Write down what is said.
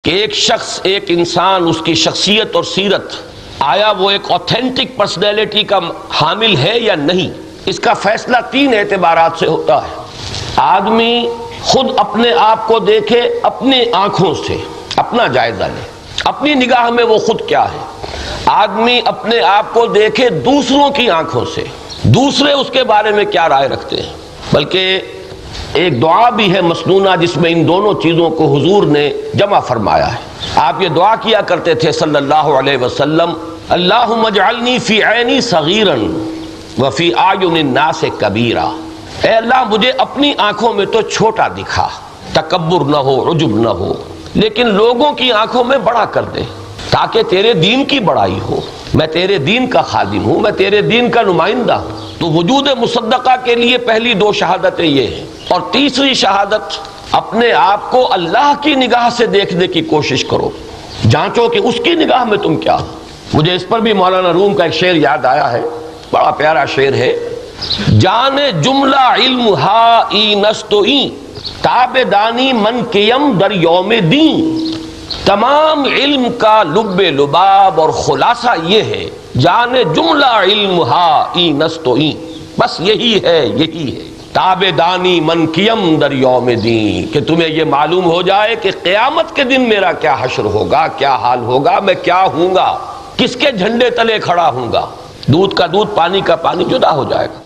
کہ ایک شخص، ایک انسان، اس کی شخصیت اور سیرت، آیا وہ ایک اوتھینٹک پرسنالٹی کا حامل ہے یا نہیں، اس کا فیصلہ تین اعتبارات سے ہوتا ہے۔ آدمی خود اپنے آپ کو دیکھے، اپنی آنکھوں سے اپنا جائزہ لے، اپنی نگاہ میں وہ خود کیا ہے۔ آدمی اپنے آپ کو دیکھے دوسروں کی آنکھوں سے، دوسرے اس کے بارے میں کیا رائے رکھتے ہیں۔ بلکہ ایک دعا بھی ہے مسنونہ جس میں ان دونوں چیزوں کو حضور نے جمع فرمایا ہے۔ آپ یہ دعا کیا کرتے تھے صلی اللہ علیہ وسلم، اللہم اجعلنی فی عینی صغیرا وفی اعین الناس کبیرا، اے اللہ مجھے اپنی آنکھوں میں تو چھوٹا دکھا، تکبر نہ ہو، عجب نہ ہو، لیکن لوگوں کی آنکھوں میں بڑا کر دے تاکہ تیرے دین کی بڑائی ہو۔ میں تیرے دین کا خادم ہوں، میں تیرے دین کا نمائندہ ہوں۔ تو وجود مصدقہ کے لیے پہلی دو شہادتیں یہ ہیں، اور تیسری شہادت اپنے آپ کو اللہ کی نگاہ سے دیکھنے کی کوشش کرو، جانچو کہ اس کی نگاہ میں تم کیا ہو۔ مجھے اس پر بھی مولانا روم کا ایک شعر یاد آیا ہے، بڑا پیارا شعر ہے۔ جان جملہ علم ہا ای نست ای، تاب دانی من کیم در یوم دین۔ تمام علم کا لب لباب اور خلاصہ یہ ہے، جان جملہ علم ہا ای نست ای، بس یہی ہے، یہی ہے تاب دانی من کیم در یوم دین، کہ تمہیں یہ معلوم ہو جائے کہ قیامت کے دن میرا کیا حشر ہوگا، کیا حال ہوگا، میں کیا ہوں گا، کس کے جھنڈے تلے کھڑا ہوں گا۔ دودھ کا دودھ، پانی کا پانی جدا ہو جائے گا۔